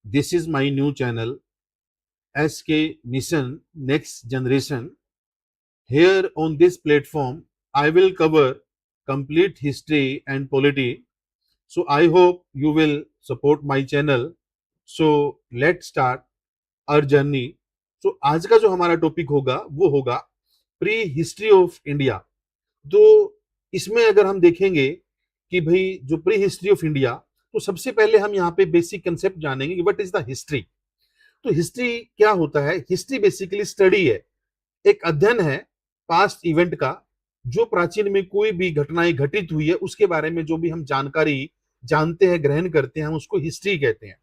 This is my new channel, SK Mission Next Generation. Here on this platform, I will cover complete history and polity. So I hope you will support my channel. So let's start our journey. So आज का जो हमारा topic होगा वो होगा pre history of India. तो इसमें अगर हम देखेंगे कि भाई जो प्री हिस्ट्री ऑफ इंडिया, तो सबसे पहले हम यहाँ पे बेसिक कंसेप्ट जानेंगे कि व्हाट इज द हिस्ट्री। तो हिस्ट्री क्या होता है? हिस्ट्री बेसिकली स्टडी है, एक अध्ययन है पास्ट इवेंट का। जो प्राचीन में कोई भी घटनाएं घटित हुई है उसके बारे में जो भी हम जानकारी जानते हैं, ग्रहण करते हैं, हम उसको हिस्ट्री कहते हैं।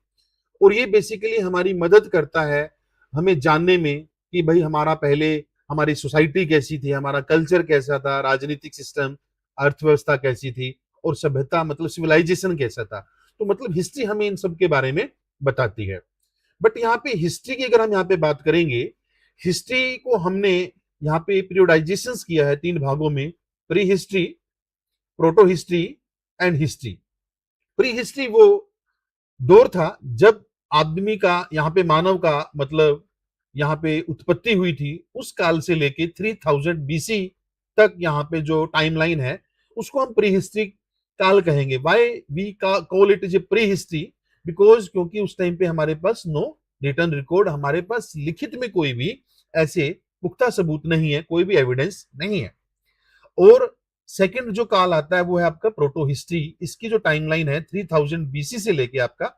और ये बेसिकली हमारी मदद करता है हमें जानने में कि भाई हमारा पहले हमारी सोसाइटी कैसी थी, हमारा कल्चर कैसा था, राजनीतिक सिस्टम, अर्थव्यवस्था कैसी थी, और सभ्यता मतलब सिविलाइजेशन कैसा था। तो मतलब हिस्ट्री हमें इन सब के बारे में बताती है। बट यहाँ पे हिस्ट्री की अगर हम यहाँ पे बात करेंगे, हिस्ट्री को हमने यहाँ पे पीरियोडाइजेशन किया है तीन भागों में: pre history, proto history and history. Pre history वो दौर था जब आदमी का, यहाँ पे मानव का मतलब यहाँ पे उत्पत्ति हुई थी, उस काल से लेके 3000 बीसी तक यहाँ पे जो टाइमलाइन है उसको हम प्री हिस्ट्री काल कहेंगे। Why we call it is a prehistory? Because क्योंकि उस टाइम पे हमारे पास नो रिटर्न रिकॉर्ड, हमारे पास लिखित में कोई भी ऐसे पुख्ता सबूत नहीं है, कोई भी एविडेंस नहीं है। और सेकंड जो काल आता है वो है आपका प्रोटो हिस्ट्री। इसकी जो टाइमलाइन है 3000 बीसी से लेके आपका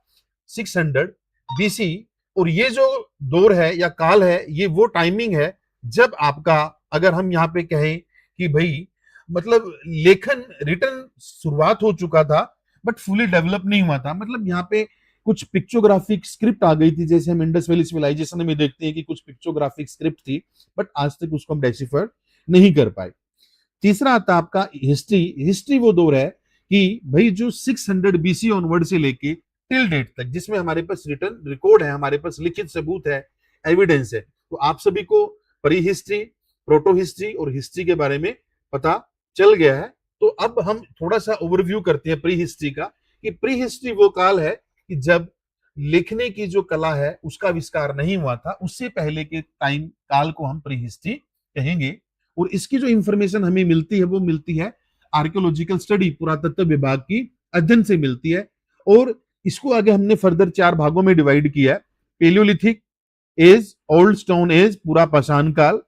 600 बीसी। और ये जो दौर है या काल है, ये वो टाइमिंग है जब आपका, अगर हम यहाँ पे कहें कि भाई मतलब लेखन रिटर्न शुरुआत हो चुका था बट फुली डेवलप नहीं हुआ था। मतलब यहाँ पे कुछ पिक्चोग्राफिक स्क्रिप्ट आ गई थी, जैसे हम इंडस वैली सिविलाइजेशन में देखते हैं कि कुछ पिक्चोग्राफिक स्क्रिप्ट थी, बट आज तक उसको हम डेसिफर नहीं कर पाए। तीसरा आता है आपका हिस्ट्री। हिस्ट्री वो दौर है कि भाई जो 600 बीसी ऑनवर्ड से लेके टिल डेट तक, जिसमें हमारे पास रिटर्न रिकॉर्ड है, हमारे पास लिखित सबूत है, एविडेंस है। तो आप सभी को प्री हिस्ट्री, प्रोटो हिस्ट्री और हिस्ट्री के बारे में पता चल गया है। तो अब हम थोड़ा सा ओवरव्यू करते हैं प्री हिस्ट्री का, कि प्री हिस्ट्री वो काल है कि जब लिखने की जो कला है उसका आविष्कार नहीं हुआ था, उससे पहले के टाइम काल को हम प्री हिस्ट्री कहेंगे। और इसकी जो इंफॉर्मेशन हमें मिलती है वो मिलती है आर्कियोलॉजिकल स्टडी, पुरातत्व विभाग की अध्ययन से मिलती है। और इसको आगे हमने फर्दर 4 भागों में डिवाइड किया है: Paleolithic age, old stone age पूरा पाषाण काल,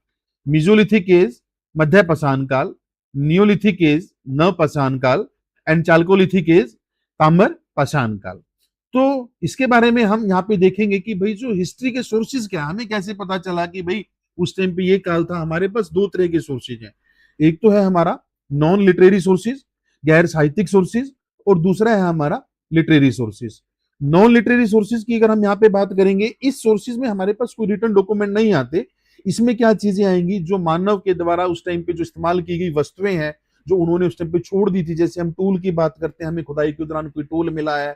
मिजोलिथिक एज मध्य पाषाण काल, नियोलिथिक एज नव पाषाण काल एंड चाल्कोलिथिक एज ताम्र पाषाण काल। तो इसके बारे में हम यहाँ पे देखेंगे कि भाई जो हिस्ट्री के सोर्सेज क्या, हमें कैसे पता चला कि भाई उस टाइम पे ये काल था। हमारे पास 2 तरह के सोर्सेज हैं, एक तो है हमारा नॉन लिटरेरी सोर्सेज, गैर साहित्यिक सोर्सेज, और दूसरा है हमारा literary sources. Non literary sources की अगर हम यहाँ पे बात करेंगे, इस सोर्सेज में हमारे पास कोई रिटर्न डॉक्यूमेंट नहीं आते। इसमें क्या चीजें आएंगी, जो मानव के द्वारा उस टाइम पे जो इस्तेमाल की गई वस्तुएं हैं जो उन्होंने उस टाइम पे छोड़ दी थी। जैसे हम टूल की बात करते हैं, हमें खुदाई के दौरान कोई टूल मिला है,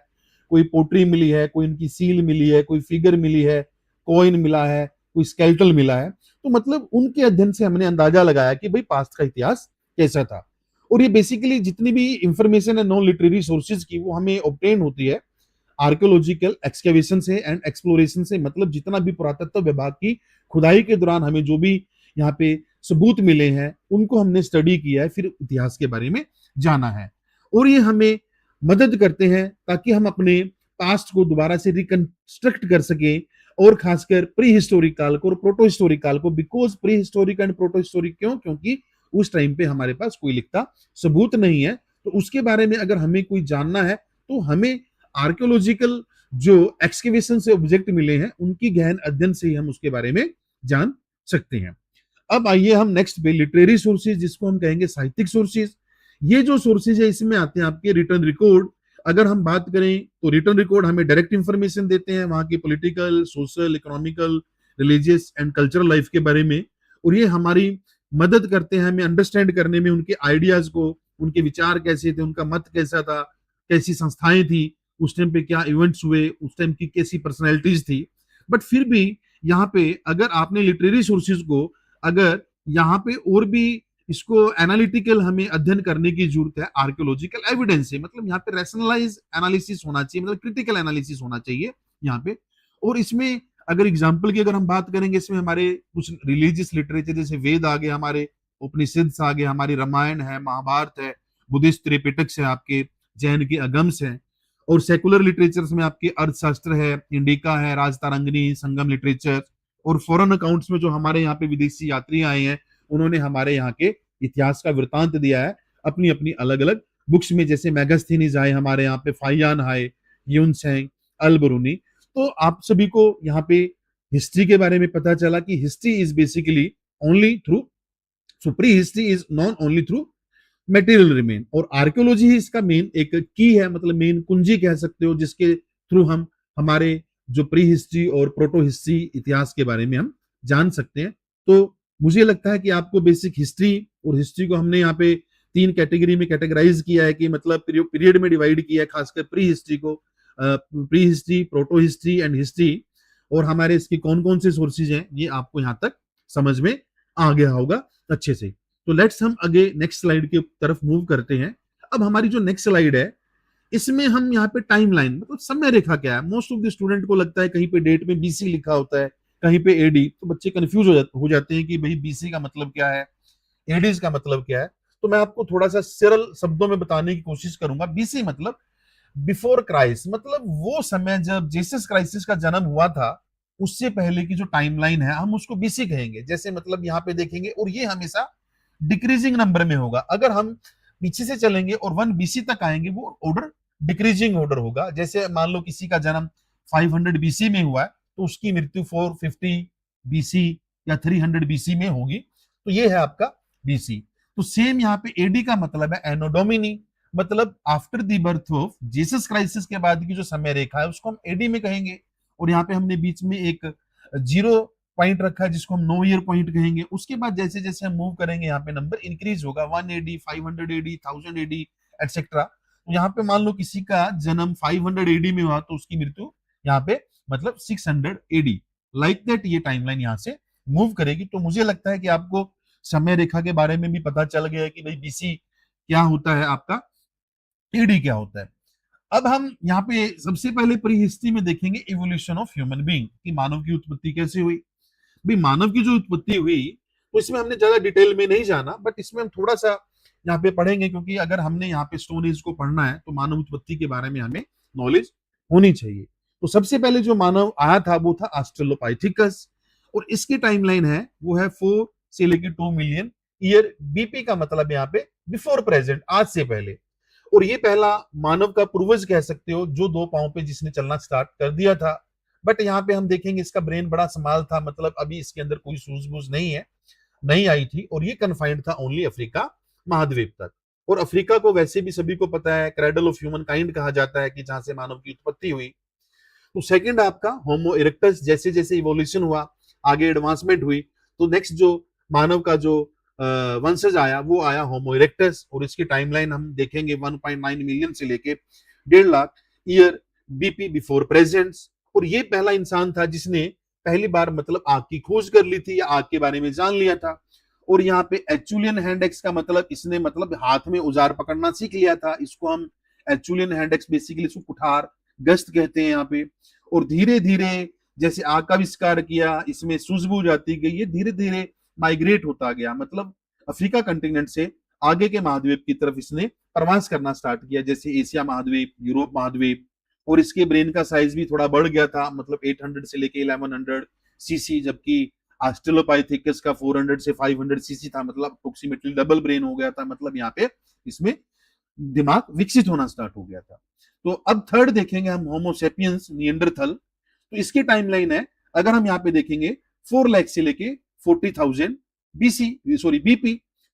कोई पोट्री मिली है, कोई इनकी सील मिली है, कोई फिगर मिली है, कॉइन मिला है, कोई स्केल्टल मिला है। तो मतलब उनके अध्ययन से हमने अंदाजा लगाया कि भाई पास्ट का इतिहास कैसा था। और ये बेसिकली जितनी भी इंफॉर्मेशन है नॉन लिटरेरी सोर्सेज की, वो हमें ऑब्टेन होती है आर्कियोलॉजिकल एक्सकेवेशन से एंड एक्सप्लोरेशन से। मतलब जितना भी पुरातत्व विभाग की खुदाई के दौरान हमें जो भी यहाँ पे सबूत मिले हैं उनको हमने स्टडी किया है, फिर इतिहास के बारे में जाना है। और ये हमें मदद करते हैं ताकि हम अपने पास्ट को दोबारा से रिकंस्ट्रक्ट कर सके, और खासकर प्री हिस्टोरिक काल को और प्रोटो हिस्टोरिक काल को। Because pre historic and proto historic क्यों? क्योंकि उस टाइम पे हमारे पास कोई लिखता सबूत नहीं है। तो उसके बारे में अगर हमें कोई जानना है तो हमें आर्कियोलॉजिकल जो एक्सकेवेशन से ऑब्जेक्ट मिले हैं उनकी गहन अध्ययन से ही हम उसके बारे में जान सकते हैं। अब आइए हम नेक्स्ट पे लिटरेरी सोर्सेज, जिसको हम कहेंगे साहित्यिक सोर्सेज। ये जो सोर्सेज है इसमें आते हैं आपके रिटर्न रिकॉर्ड। अगर हम बात करें तो रिटर्न रिकॉर्ड हमें डायरेक्ट इंफॉर्मेशन देते हैं वहां की political, social, economical, religious and cultural life के बारे में। और ये हमारी मदद करते हैं हमें अंडरस्टैंड करने में उनके आइडियाज को, उनके विचार कैसे थे, उनका मत कैसा था, कैसी संस्थाएं थी उस टाइम पे, क्या इवेंट्स हुए उस टाइम की, कैसी पर्सनैलिटीज थी। बट फिर भी यहाँ पे अगर आपने लिटरेरी सोर्सेज को, अगर यहाँ पे और भी इसको एनालिटिकल हमें अध्ययन करने की जरूरत है आर्कियोलॉजिकल एविडेंस से। मतलब यहाँ पे रैशनलाइज एनालिसिस होना चाहिए, मतलब क्रिटिकल एनालिसिस होना चाहिए यहाँ पे। और इसमें अगर एग्जाम्पल की अगर हम बात करेंगे, इसमें हमारे कुछ रिलीजियस लिटरेचर जैसे वेद आ गए हमारे, उपनिषद आ गए हमारी, रामायण है, महाभारत है, बुद्धिस्ट त्रिपिटक्स है आपके, जैन के अगम्स है, और सेकुलर लिटरेचर्स में आपके अर्थशास्त्र है, इंडिका है, राजतारंगिनी, संगम लिटरेचर, और फॉरेन अकाउंट्स में जो हमारे यहाँ पे विदेशी यात्री आए हैं उन्होंने हमारे यहाँ के इतिहास का वृतांत दिया है अपनी अपनी अलग अलग बुक्स में, जैसे मैगस्थीनीज आए हमारे यहाँ पे, फाइयान आए, यूनसेंग, अल बरूनी। तो आप सभी को यहाँ पे हिस्ट्री के बारे में पता चला कि history is basically only through, so pre history is non only through material remain, और आर्कियोलॉजी ही इसका मेन एक की है, मतलब मेन कुंजी कह सकते हो, जिसके थ्रू हम हमारे जो प्री हिस्ट्री और प्रोटो हिस्ट्री इतिहास के बारे में हम जान सकते हैं। तो मुझे लगता है कि आपको बेसिक हिस्ट्री, और हिस्ट्री को हमने यहाँ पे 3 कैटेगरी में कैटेगराइज किया है, कि मतलब पीरियड में डिवाइड किया है, खासकर प्री हिस्ट्री को, pre history, proto history and history, और हमारे इसके कौन कौन से सोर्सेज हैं ये आपको यहाँ तक समझ में आ गया होगा अच्छे से। तो लेट्स हम आगे नेक्स्ट स्लाइड की तरफ मूव करते हैं। अब हमारी जो नेक्स्ट स्लाइड है इसमें हम यहाँ पे टाइमलाइन, मतलब समय रेखा क्या है, मोस्ट ऑफ द स्टूडेंट को लगता है कहीं पे डेट में बीसी लिखा होता है, कहीं पे एडी, तो बच्चे कंफ्यूज हो जाते हैं कि भाई बीसी का मतलब क्या है, एडीज का मतलब क्या है। तो मैं आपको थोड़ा सा सरल शब्दों में बताने की कोशिश करूंगा। बीसी मतलब बिफोर क्राइस्ट, मतलब वो समय जब जीसस क्राइसिस का जन्म हुआ था उससे पहले की जो टाइमलाइन है हम उसको बीसी कहेंगे। जैसे मतलब यहाँ पे देखेंगे, और ये हमेशा डिक्रीजिंग नंबर में होगा, अगर हम पीछे से चलेंगे और 1 बीसी तक आएंगे वो ऑर्डर डिक्रीजिंग ऑर्डर होगा। जैसे मान लो किसी का जन्म 500 बीसी में हुआ है तो उसकी मृत्यु 450 बीसी या 300 बीसी में होगी, तो ये है आपका बीसी। तो सेम यहाँ पे एडी का मतलब है एनो डोमिनी, मतलब after the birth of Jesus crisis के बाद की जो समय रेखा है उसको हम एडी में कहेंगे। और यहाँ पे हमने बीच में एक जीरो पॉइंट रखा है जिसको हम नो ईयर पॉइंट कहेंगे। उसके बाद जैसे जैसे हम मूव करेंगे यहाँ पे नंबर इंक्रीज होगा, 1 एडी, 500 एडी, 1000 एडी एटसेट्रा। तो यहाँ पे मान लो किसी का जन्म 500 एडी में हुआ तो उसकी मृत्यु यहाँ पे मतलब 600 एडी, लाइक दैट ये टाइमलाइन यहाँ से मूव करेगी। तो मुझे लगता है कि आपको समय रेखा के बारे में भी पता चल गया है कि भाई बीसी क्या होता है, आपका एडी क्या होता है। अब हम यहाँ पे सबसे पहले प्री हिस्ट्री में देखेंगे इवोल्यूशन ऑफ ह्यूमन बीइंग, कि मानव की उत्पत्ति कैसे हुई। भाई मानव की जो उत्पत्ति हुई तो इसमें हमने ज्यादा डिटेल में नहीं जाना, बट इसमें हम थोड़ा सा यहाँ पे पढ़ेंगे, क्योंकि अगर हमने यहाँ पे स्टोन एज को पढ़ना है तो मानव उत्पत्ति के बारे में हमें नॉलेज होनी चाहिए। तो सबसे पहले जो मानव आया था वो था ऑस्ट्रेलोपाइथिकस, और इसकी टाइमलाइन है वो है 4 से लेकर 2 मिलियन ईयर। बीपी का मतलब यहाँ पे बिफोर प्रेजेंट, आज से पहले। और ये पहला मानव का पूर्वज कह सकते हो जो 2 पांव पे जिसने चलना स्टार्ट कर दिया था। बट यहाँ पे हम देखेंगे इसका ब्रेन बड़ा स्मॉल था, मतलब अभी इसके अंदर कोई सूझबूझ नहीं आई थी, और ये कन्फाइंड था ओनली अफ्रीका महाद्वीप तक। और अफ्रीका को वैसे भी सभी को पता है क्रेडल ऑफ ह्यूमन काइंड कहा जाता है, कि जहां से मानव की उत्पत्ति हुई। तो सेकंड आपका होमो इरेक्टस, जैसे जैसे इवोल्यूशन हुआ, आगे एडवांसमेंट हुई, तो नेक्स्ट जो मानव का जो वंशज आया वो आया होमो इरेक्टस, और इसकी टाइमलाइन हम देखेंगे 1.9 मिलियन से लेके 1.5 lakh year BP before presence. और ये पहला इंसान था जिसने पहली बार मतलब आग की खोज कर ली थी, या आग के बारे में जान लिया था। और यहाँ पे एचुलियन हैंड एक्स का मतलब इसने मतलब हाथ में औजार पकड़ना सीख लिया था, इसको हम एचुलियन हैंड एक्स बेसिकली इसको कुठार गश्त कहते हैं यहाँ पे। और धीरे धीरे जैसे आग का आविष्कार किया, इसमें सूझबूझ आती गई, ये धीरे धीरे माइग्रेट होता गया, मतलब अफ्रीका कंटिनेंट से आगे के महाद्वीप की तरफ इसने प्रवास करना स्टार्ट किया, जैसे एशिया महाद्वीप, यूरोप महाद्वीप। और इसके ब्रेन का साइज भी थोड़ा बढ़ गया था, मतलब 800 से लेके 1100 सीसी, जबकि ऑस्ट्रेलोपाइथिकस का 400 से 500 सीसी था, मतलब अप्रोक्सीमेटली डबल ब्रेन हो गया था, मतलब यहाँ पे इसमें दिमाग विकसित होना स्टार्ट हो गया था। तो अब थर्ड देखेंगे हम होमोसेपियंस निएंडरथल। तो इसकी टाइमलाइन है, अगर हम यहाँ पे देखेंगे 4 लाख से लेके 40,000 बीसी, सॉरी बीपी।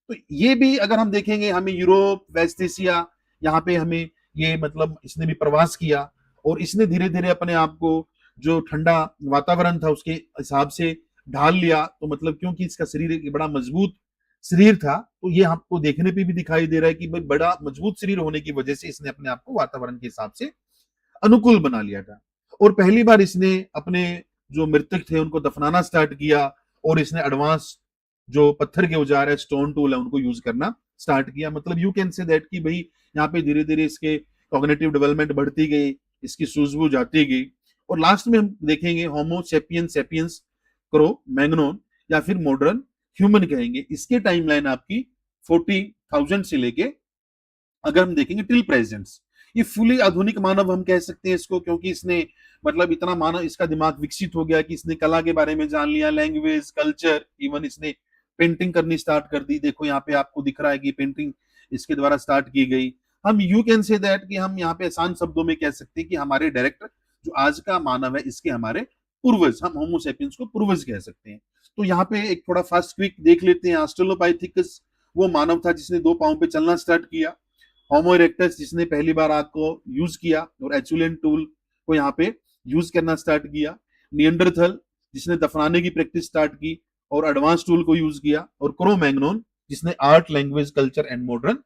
तो ये भी अगर हम देखेंगे हमें यूरोप, वेस्ट एशिया, यहाँ पे हमें ये मतलब इसने भी प्रवास किया, और इसने धीरे धीरे अपने आप को जो ठंडा वातावरण था उसके हिसाब से ढाल लिया। तो मतलब क्योंकि इसका शरीर एक बड़ा मजबूत शरीर था, तो ये आपको देखने पे भी दिखाई दे रहा है कि भाई बड़ा मजबूत शरीर होने की वजह से इसने अपने आप को वातावरण के हिसाब से अनुकूल बना लिया था। और पहली बार इसने अपने जो मृतक थे उनको दफनाना स्टार्ट किया, और इसने एडवांस जो पत्थर के औजार है, स्टोन टूल है, उनको यूज करना स्टार्ट किया। मतलब यू कैन से दैट कि भाई यहाँ पे धीरे धीरे इसके कॉग्निटिव डेवलपमेंट बढ़ती गई, इसकी सूझबूझ आती गई। और लास्ट में हम देखेंगे होमो सेपियंस सेपियंस क्रो मैग्नोन या फिर मॉडर्न ह्यूमन कहेंगे। इसके टाइमलाइन आपकी 40,000 से लेके अगर हम देखेंगे टिल प्रेजेंट, ये फुली आधुनिक मानव हम कह सकते हैं इसको, क्योंकि इसने मतलब इतना मानव, इसका दिमाग विकसित हो गया कि इसने कला के बारे में जान लिया, लैंग्वेज, कल्चर, इवन इसने पेंटिंग करनी स्टार्ट कर दी। देखो यहाँ पे आपको दिख रहा है कि पेंटिंग इसके द्वारा स्टार्ट की गई। हम यू कैन से दैट कि हम यहाँ पे आसान शब्दों में कह सकते हैं कि हमारे डायरेक्टर जो आज का मानव है इसके हमारे पूर्वज, हम होमो सेपियंस को पूर्वज कह सकते हैं। तो यहाँ पे एक थोड़ा फास्ट क्विक देख लेते हैं। ऑस्ट्रेलोपाइथिकस वो मानव था जिसने 2 पांव पे चलना स्टार्ट किया। होमो इरेक्टस जिसने पहली बार आग को यूज किया और एचुलियन टूल को यहाँ पे यूज करना स्टार्ट किया। नियंडरथल जिसने दफनाने की प्रैक्टिस स्टार्ट की और एडवांस टूल को यूज किया। और क्रो मैग्नोन जिसने art, language, culture and modern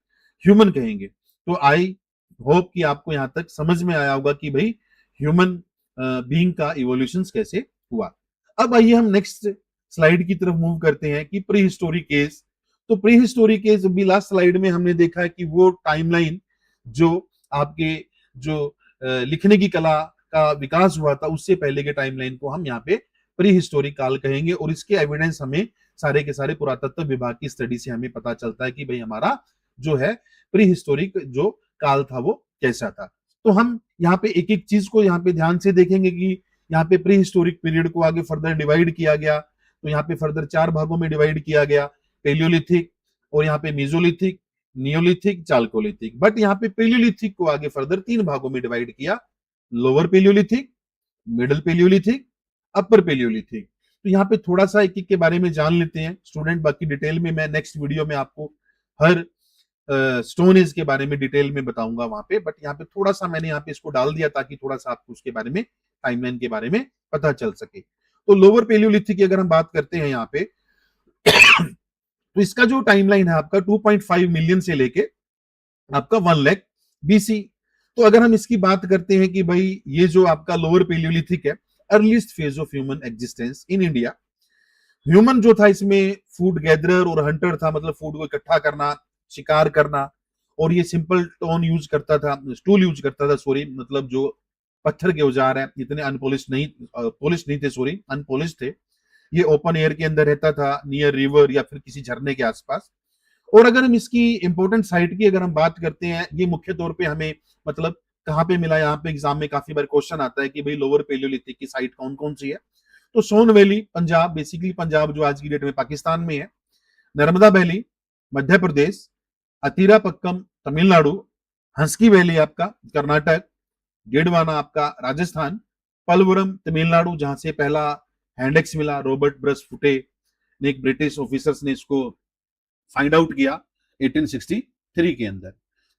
human कहेंगे। तो आई होप कि आपको यहाँ तक समझ में आया होगा कि भाई ह्यूमन बीइंग का इवोल्यूशन कैसे हुआ। अब आइए हम नेक्स्ट स्लाइड की तरफ मूव करते हैं कि प्री हिस्टोरिक एज। तो प्री हिस्टोरिक एज भी लास्ट स्लाइड में हमने देखा है कि वो टाइमलाइन जो आपके जो लिखने की कला का विकास हुआ था उससे पहले के टाइमलाइन को हम यहाँ पे प्री हिस्टोरिक काल कहेंगे। और इसके एविडेंस हमें सारे के सारे पुरातत्व विभाग की स्टडी से हमें पता चलता है कि भाई हमारा जो है प्री हिस्टोरिक जो काल था वो कैसा था। तो हम यहाँ पे एक एक चीज को यहाँ पे ध्यान से देखेंगे कि यहाँ पे प्री हिस्टोरिक पीरियड को आगे फर्दर डिवाइड किया गया। तो यहाँ पे फर्दर 4 भागों में डिवाइड किया गया, पेलियोलिथिक और यहाँ पे मेसोलिथिक, नियोलिथिक, चाल्कोलिथिक। बट यहाँ पे पेलियोलिथिक को आगे फर्दर 3 भागों में डिवाइड किया, लोअर पेलियोलिथिक, मिडिल पेलियोलिथिक, अपर पेलियोलिथिक। तो यहाँ पे थोड़ा सा एक एक के बारे में जान लेते हैं स्टूडेंट, बाकी डिटेल में मैं नेक्स्ट वीडियो में आपको हर स्टोन एज के बारे में डिटेल में बताऊंगा वहां पे। बट यहाँ पे थोड़ा सा मैंने यहाँ पे इसको डाल दिया ताकि थोड़ा सा आपको उसके बारे में, टाइमलाइन के बारे में पता चल सके। तो लोअर पेलियोलिथिक की अगर हम बात करते हैं यहाँ पे तो इसका जो टाइमलाइन है आपका 2.5 मिलियन से लेके आपका 1 लाख बीसी। तो अगर हम इसकी बात करते हैं कि भाई ये जो आपका लोअर पेलियोलिथिक है, earliest phase of human existence in India. Human जो था इसमें फूड गैदरर और हंटर था, मतलब फूड को इकट्ठा करना, शिकार करना। और ये सिंपल टोन यूज करता था, टूल यूज करता था, सॉरी, मतलब जो पत्थर के औजार है इतने अनपोलिश नहीं, पोलिश नहीं थे, सॉरी अनपोलिश थे। ये ओपन एयर के अंदर रहता था, नियर रिवर या फिर किसी झरने के आसपास। और अगर हम इसकी इंपॉर्टेंट साइट की अगर हम बात करते हैं, ये मुख्य तौर पे हमें मतलब कहाँ पे मिला, यहाँ पे एग्जाम में काफी बार क्वेश्चन आता है कि भाई लोअर पेलियोलिथिक की साइट कौन कौन सी है। तो सोन वैली पंजाब, बेसिकली पंजाब जो आज की डेट में पाकिस्तान में है, नर्मदा वैली मध्य प्रदेश, अतीरा पक्कम तमिलनाडु, हंसकी वैली आपका कर्नाटक, गेडवाना आपका राजस्थान, पलवरम तमिलनाडु जहां से पहला हैंडेक्स मिला, रॉबर्ट ब्रस फुटे ने, एक ब्रिटिश ऑफिसर्स ने इसको फाइंड आउट किया 1863 के अंदर।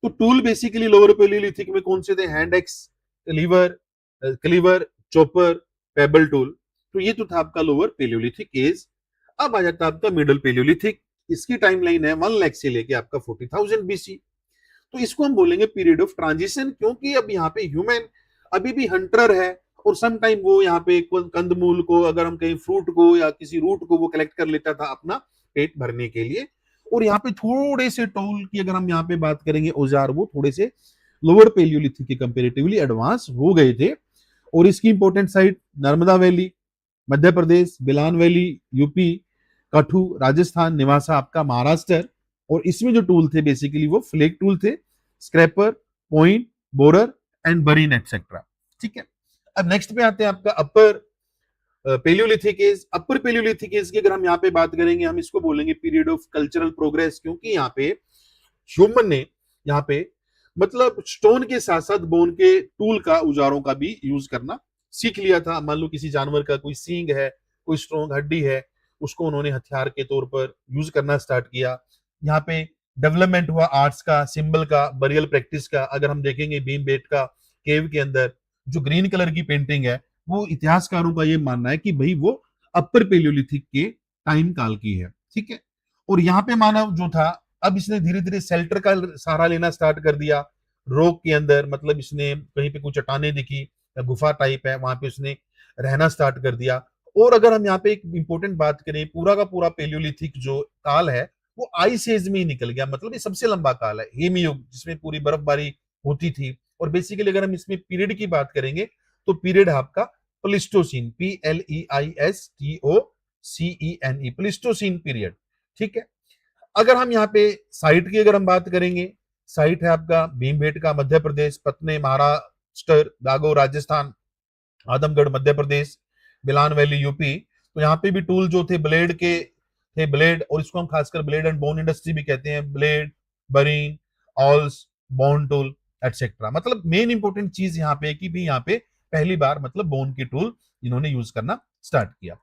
तो टूल बेसिकली लोअर पेलियोलिथिक में कौन से थे, हैंडेक्स, क्लीवर, चॉपर, पेबल टूल। तो ये तो था आपका लोअर पेलियोलिथिक एज। अब आ जाता है आपका मिडिल पेलियोलिथिक। इसकी टाइमलाइन है 1 लाख से लेके आपका 40,000 बीसी। तो इसको हम बोलेंगे पीरियड ऑफ ट्रांजिशन, क्योंकि अब यहाँ पे ह्यूमन अभी भी हंटर है और सम टाइम वो यहाँ पे कंदमूल को, अगर हम कहीं फ्रूट को या किसी रूट को वो कलेक्ट कर लेता था अपना पेट भरने के लिए। और यहाँ पे थोड़े से टूल की अगर हम यहाँ पे बात करेंगे औजार, वो थोड़े से लोअर पेलियोलिथिक के कंपेरेटिवली एडवांस हो गए थे। और इसकी important site Narmada valley Madhya Pradesh, बिलान valley UP, कठू Rajasthan, निवासा आपका महाराष्ट्र। और इसमें जो टूल थे बेसिकली वो फ्लेक टूल थे, scraper, point, borer and बरीन etcetera. ठीक है, अब नेक्स्ट पे आते हैं आपका अपर पेलियोलिथिक एज। अपर पेलियोलिथिक एज की अगर हम यहाँ पे बात करेंगे, हम इसको बोलेंगे पीरियड ऑफ कल्चरल प्रोग्रेस, क्योंकि यहाँ पे ह्यूमन ने यहाँ पे मतलब स्टोन के साथ साथ बोन के टूल का, औजारों का भी यूज करना सीख लिया था। मान लो किसी जानवर का कोई सींग है, कोई स्ट्रॉन्ग हड्डी है, उसको उन्होंने हथियार के तौर पर यूज करना स्टार्ट किया। यहाँ पे डेवलपमेंट हुआ आर्ट्स का, सिंबल का, बरियल प्रैक्टिस का। अगर हम देखेंगे भीम बेट का केव के अंदर जो ग्रीन कलर की पेंटिंग है, वो इतिहासकारों का ये मानना है कि भाई वो अपर पेलियोलिथिक के टाइम काल की है। ठीक है, और यहाँ पे मानव जो था, अब इसने धीरे धीरे शेल्टर का सहारा लेना स्टार्ट कर दिया रॉक के अंदर। मतलब इसने कहीं पे कुछ चट्टाने दिखी या गुफा टाइप है, वहां पे उसने रहना स्टार्ट कर दिया। और अगर हम यहाँ पे एक इंपॉर्टेंट बात करें, पूरा का पूरा पेलियोलिथिक जो काल है वो आइस एज में ही निकल गया। मतलब ये सबसे लंबा काल है, हिमयुग, जिसमें पूरी बर्फबारी होती थी। और बेसिकली अगर हम इसमें पीरियड की बात करेंगे तो पीरियड है आपका प्लिस्टोसीन, PLEISTOCENE, प्लिस्टोसीन पीरियड। ठीक है। अगर हम यहाँ पे साइट की अगर हम बात करेंगे, साइट है आपका भीमबेटका मध्य प्रदेश, पटने महाराष्ट्र, गागो राजस्थान, आदमगढ़ मध्य प्रदेश, बिलान वैली यूपी। तो यहाँ पे भी टूल जो थे ब्लेड के थे, ब्लेड, और इसको हम खासकर ब्लेड एंड बोन इंडस्ट्री भी कहते हैं, ब्लेड, बरीन, ऑल्स, बोन टूल एटसेट्रा। मतलब मेन इंपॉर्टेंट चीज यहाँ पे कि भी यहाँ पे पहली बार मतलब बोन के टूल इन्होंने यूज करना स्टार्ट किया।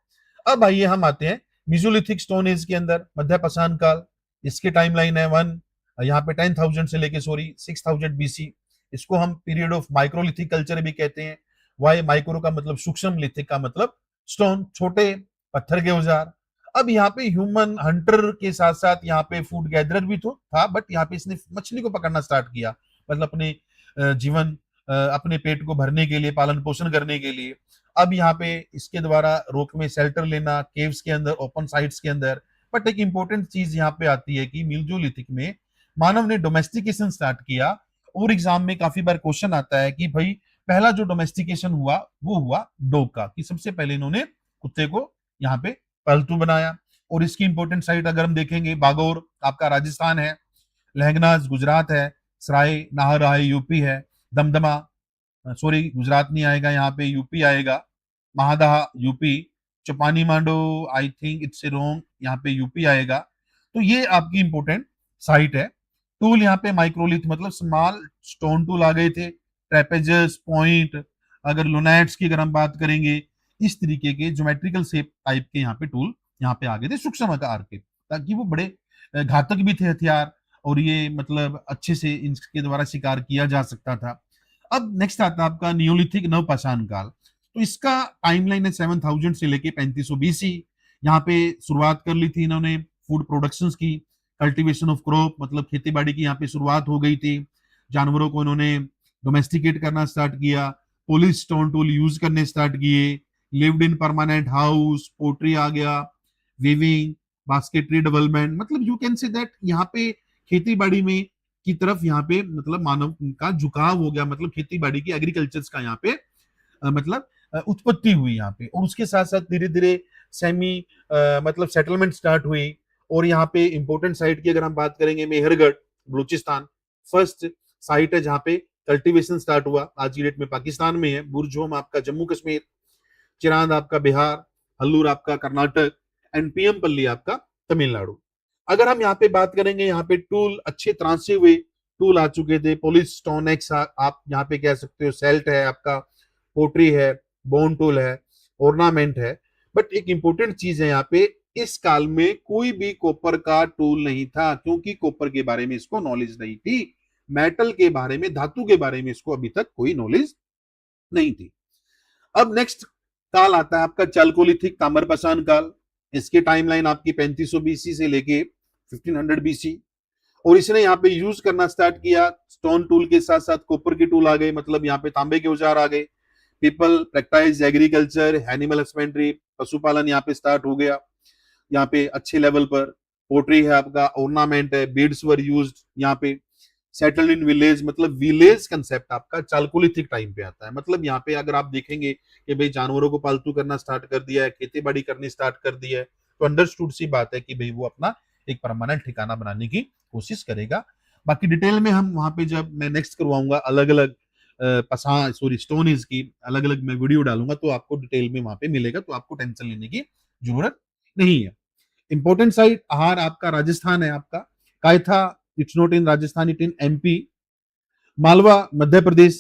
अब आइए हम आते हैं मिजोलिथिक स्टोन एज के अंदर, मध्य पाषाण काल। इसके टाइमलाइन है वन यहाँ पे 10,000 से लेके 6,000 बीसी। इसको हम पीरियड ऑफ माइक्रोलिथिक कल्चर भी कहते हैं। वाई माइक्रो का मतलब सूक्ष्म, लिथिक का मतलब स्टोन, छोटे पत्थर के औजार। अब यहाँ पे ह्यूमन हंटर के साथ साथ यहाँ पे फूड गैदरर भी तो था, बट यहाँ पे इसने मछली को पकड़ना स्टार्ट किया, मतलब अपने जीवन अपने पेट को भरने के लिए, पालन पोषण करने के लिए। अब यहाँ पे इसके द्वारा रोक में शेल्टर लेना, केव्स के अंदर, ओपन साइट्स के अंदर। बट एक इंपॉर्टेंट चीज यहाँ पे आती है कि मिलजोलिथिक में मानव ने डोमेस्टिकेशन स्टार्ट किया। और एग्जाम में काफी बार क्वेश्चन आता है कि भाई पहला जो डोमेस्टिकेशन हुआ वो हुआ डॉग का, कि सबसे पहले इन्होंने कुत्ते को यहाँ पे पालतू बनाया। और इसकी इंपॉर्टेंट साइट अगर हम देखेंगे, बागोर आपका राजस्थान है, लहंगनाज गुजरात है, सराय नाहर यूपी है, दमदमा सॉरी गुजरात नहीं आएगा, यहाँ पे यूपी आएगा, Mahadaha UP, Chopani Mando I think it's wrong, यहाँ पे यूपी आएगा। तो ये आपकी इंपॉर्टेंट साइट है। टूल यहाँ पे माइक्रोलिथ मतलब स्मॉल स्टोन टूल आ गए थे, ट्रेपेजस, पॉइंट, अगर लुनैट्स की अगर हम बात करेंगे, इस तरीके के ज्योमेट्रिकल शेप टाइप के यहाँ पे टूल यहाँ पे आ गए थे, सूक्ष्म आकार के, ताकि वो बड़े घातक भी थे हथियार, और ये मतलब अच्छे से इनके द्वारा शिकार किया जा सकता था। अब नेक्स्ट आता है आपका नियोलिथिक नवपाषाण काल। तो इसका टाइमलाइन है 7,000 से लेके 3500 बीसी। यहाँ पे शुरुआत कर ली थी इन्होंने फूड प्रोडक्शंस की, कल्टीवेशन ऑफ क्रॉप मतलब खेती बाड़ी की यहाँ पे शुरुआत हो गई थी। जानवरों को इन्होंने डोमेस्टिकेट करना स्टार्ट किया, पुलिस स्टोन टूल यूज करने स्टार्ट किए, lived in permanent house, pottery आ गया, वीविंग, बास्केटरी डेवलपमेंट। मतलब यू कैन से दैट यहाँ पे खेती बाड़ी में की तरफ यहाँ पे मतलब मानव का झुकाव हो गया, मतलब खेती बाड़ी की एग्रीकल्चर का यहाँ पे मतलब उत्पत्ति हुई यहाँ पे। और उसके साथ साथ धीरे धीरे सेमी मतलब सेटलमेंट स्टार्ट हुई। और यहाँ पे इंपॉर्टेंट साइट की अगर हम बात करेंगे, मेहरगढ़ बलूचिस्तान फर्स्ट साइट है जहाँ पे कल्टीवेशन स्टार्ट हुआ, आज की डेट में पाकिस्तान में है। बुरजोम आपका जम्मू कश्मीर, चिरांद आपका बिहार, हल्लूर आपका कर्नाटक, एंड पीएम पल्ली आपका तमिलनाडु। अगर हम यहाँ पे बात करेंगे, यहाँ पे टूल अच्छे त्रांसे हुए टूल आ चुके थे, पुलिस स्टोन एक्स आप यहाँ पे कह सकते हो, सेल्ट है आपका, पोट्री है, बोन टूल है, ऑर्नामेंट है। बट एक इंपॉर्टेंट चीज है यहाँ पे, इस काल में कोई भी कॉपर का टूल नहीं था, क्योंकि कॉपर के बारे में इसको नॉलेज नहीं थी, मेटल के बारे में, धातु के बारे में इसको अभी तक कोई नॉलेज नहीं थी। अब नेक्स्ट काल आता है आपका चालकोलिथिक ताम्रपाषाण काल। इसकी टाइमलाइन आपकी 3500 बीसी से लेके 1500 बीसी। और इसने यहाँ पे यूज करना स्टार्ट किया, स्टोन टूल के साथ साथ कॉपर के टूल आ गए, मतलब यहाँ पे तांबे के औजार आ गए। People practice agriculture, animal husbandry, पशुपालन यहाँ पे स्टार्ट हो गया, यहाँ पे अच्छे लेवल पर। पोट्री है आपका, ऑर्नामेंट है, बीड्स वर यूज्ड यहाँ पे। सेटल इन विलेज मतलब विलेज कंसेप्ट आपका चालकोलिथिक टाइम पे आता है। मतलब यहाँ पे अगर आप देखेंगे कि भाई जानवरों को पालतू करना स्टार्ट कर दिया है, खेती बाड़ी करनी स्टार्ट कर दी है, तो अंडरस्टूड सी बात है कि भाई वो अपना एक परमानेंट ठिकाना बनाने की कोशिश करेगा। बाकी डिटेल में हम वहां पे जब मैं नेक्स्ट करवाऊंगा अलग अलग स्टोन एज की अलग अलग मैं वीडियो डालूंगा, तो आपको डिटेल में वहां पे मिलेगा, तो आपको टेंशन लेने की जरूरत नहीं है। इंपॉर्टेंट साइट आहार आपका राजस्थान है, आपका Kayatha it's not in Rajasthan, it in MP, Malwa Madhya Pradesh,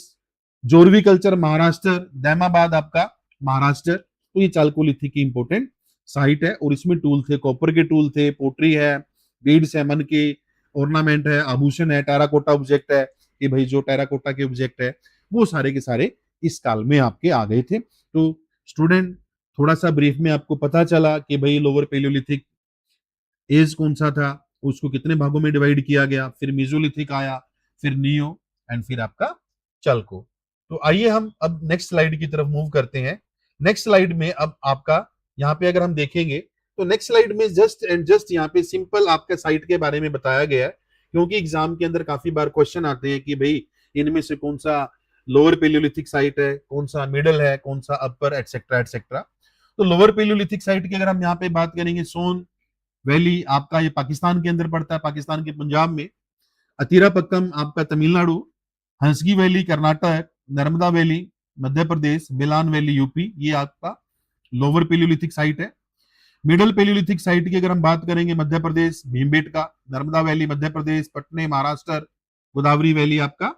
Jorwe culture Maharashtra, Daimabad आपका महाराष्ट्र। तो ये चालकोलिथिक की इंपॉर्टेंट साइट है। और इसमें टूल थे, कॉपर के टूल थे, पोट्री है, बीड्स है, मन के ऑर्नामेंट है, आभूषण है, टेराकोटा ऑब्जेक्ट है, कि भाई जो टेराकोटा के ऑब्जेक्ट है वो सारे के सारे इस काल में आपके आ गए थे। तो स्टूडेंट थोड़ा सा ब्रीफ में आपको पता चला कि भाई लोअर पेलियोलिथिक एज कौन सा था, उसको कितने भागों में डिवाइड किया गया, फिर मेसोलिथिक आया, फिर नियो, एंड फिर आपका चालको। तो आइए हम अब नेक्स्ट स्लाइड की तरफ मूव करते हैं। नेक्स्ट स्लाइड में अब आपका यहाँ पे अगर हम देखेंगे, तो नेक्स्ट स्लाइड में जस्ट एंड जस्ट यहाँ पे सिंपल आपके साइट के बारे में बताया गया है, क्योंकि एग्जाम के अंदर काफी बार क्वेश्चन आते हैं कि भाई इनमें से कौन सा लोअर पेलियोलिथिक साइट है, कौन सा मिडल है, कौन सा अपर, एटसेट्रा एटसेट्रा। तो लोअर पेलियोलिथिक साइट की अगर हम यहाँ पे बात करेंगे, सोन वैली आपका ये पाकिस्तान के अंदर पड़ता है, पाकिस्तान के पंजाब में। अतीरापक्कम आपका Tamil Nadu, हंसगी valley Karnataka, Narmada valley Madhya Pradesh, बेलान valley UP, ये आपका लोअर पेलियोलिथिक साइट है। मिडल पेलियोलिथिक साइट की अगर हम बात करेंगे, मध्य प्रदेश भीमबेटका, नर्मदा वैली मध्य प्रदेश, पटने महाराष्ट्र, गोदावरी वैली आपका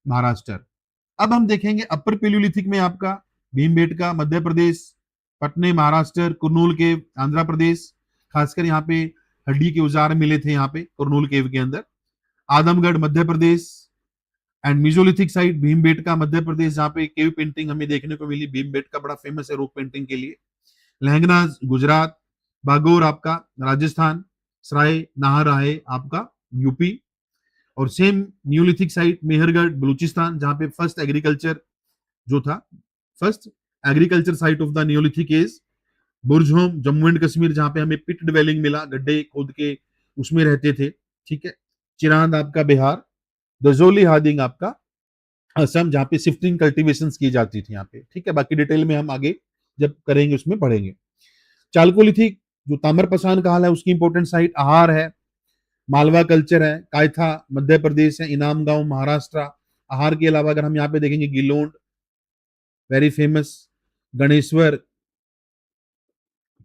महाराष्ट्र। अब हम देखेंगे अपर पेलियोलिथिक में आपका भीमबेटका मध्य प्रदेश, पटने महाराष्ट्र, कुरनूल केव आंध्र प्रदेश, खासकर यहाँ पे हड्डी के औजार मिले थे यहाँ पे कुरनूल केव के अंदर, Adamgarh Madhya Pradesh. And mesolithic site Bhimbetka Madhya Pradesh, जहाँ पे केव पेंटिंग हमें देखने को मिली। भीमबेटका बड़ा फेमस है रॉक पेंटिंग के लिए। लहंगनाज गुजरात, बागोर आपका राजस्थान, सराय नाहराए आपका यूपी। और same Neolithic site Mehrgarh Balochistan, जहां पे फर्स्ट एग्रीकल्चर जो था, first agriculture site of the neolithic age. Burzahom Jammu and Kashmir, जहां पे हमें पिट ड्वेलिंग मिला, गड्ढे खोद के उसमें रहते थे, ठीक है। चिरांद आपका बिहार, दजोली हादिंग आपका असम, जहां पे शिफ्टिंग कल्टीवेशन की जाती थी यहाँ पे, ठीक है। बाकी डिटेल में हम आगे जब करेंगे उसमें पढ़ेंगे। चालकोलिथिक जो ताम्रपशान काल है उसकी इंपॉर्टेंट साइट आहार है, मालवा कल्चर है, कायथा मध्य प्रदेश है, इनाम गांव महाराष्ट्र। आहार के अलावा अगर हम यहाँ पे देखेंगे, गिलोंड वेरी फेमस, गणेश्वर,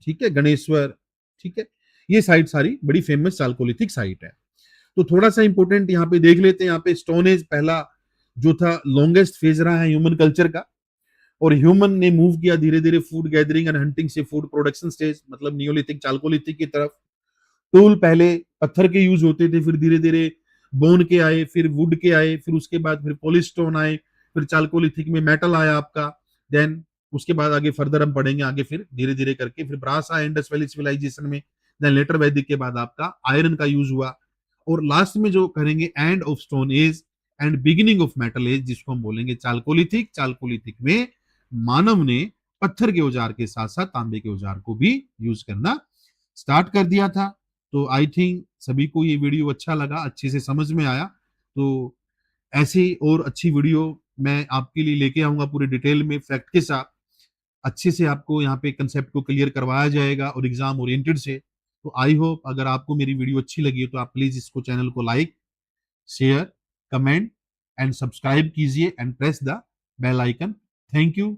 ठीक है, गणेश्वर, ठीक है। ये साइट सारी बड़ी फेमस चालकोलिथिक साइट है। तो थोड़ा सा इंपॉर्टेंट यहाँ पे देख लेते हैं। यहाँ पे स्टोन एज पहला जो था लॉन्गेस्ट फेज रहा है ह्यूमन कल्चर का, और ह्यूमन ने मूव किया धीरे धीरे फूड गैदरिंग एंड हंटिंग से फूड प्रोडक्शन स्टेज, मतलब नियोलिथिक चालकोलिथिक की तरफ। टूल पहले पत्थर के यूज होते थे, फिर धीरे धीरे बोन के आए, फिर वुड के आए, फिर उसके बाद फिर पॉलिश स्टोन आए, फिर चालकोलिथिक में मेटल आया आपका। देन उसके बाद आगे फर्दर हम पढ़ेंगे आगे, फिर धीरे धीरे करके फिर ब्रास आया इंडस वैली सिविलाइजेशन में। देन लेटर वैदिक के बाद आपका आयरन का यूज हुआ, और लास्ट में जो करेंगे end of stone age and beginning of metal age, जिसको हम बोलेंगे चालकोलिथिक। चालकोलिथिक में मानव ने पत्थर के औजार के साथ साथ तांबे के औजार को भी यूज करना स्टार्ट कर दिया था। तो आई थिंक सभी को ये वीडियो अच्छा लगा, अच्छे से समझ में आया। तो ऐसी और अच्छी वीडियो मैं आपके लिए लेके आऊंगा पूरे डिटेल में फैक्ट के साथ, अच्छे से आपको यहाँ पे कंसेप्ट को क्लियर करवाया जाएगा और एग्जाम ओरिएंटेड से। तो आई होप अगर आपको मेरी वीडियो अच्छी लगी है तो आप प्लीज इसको चैनल को like, share, comment and subscribe कीजिए and press the bell icon. Thank you.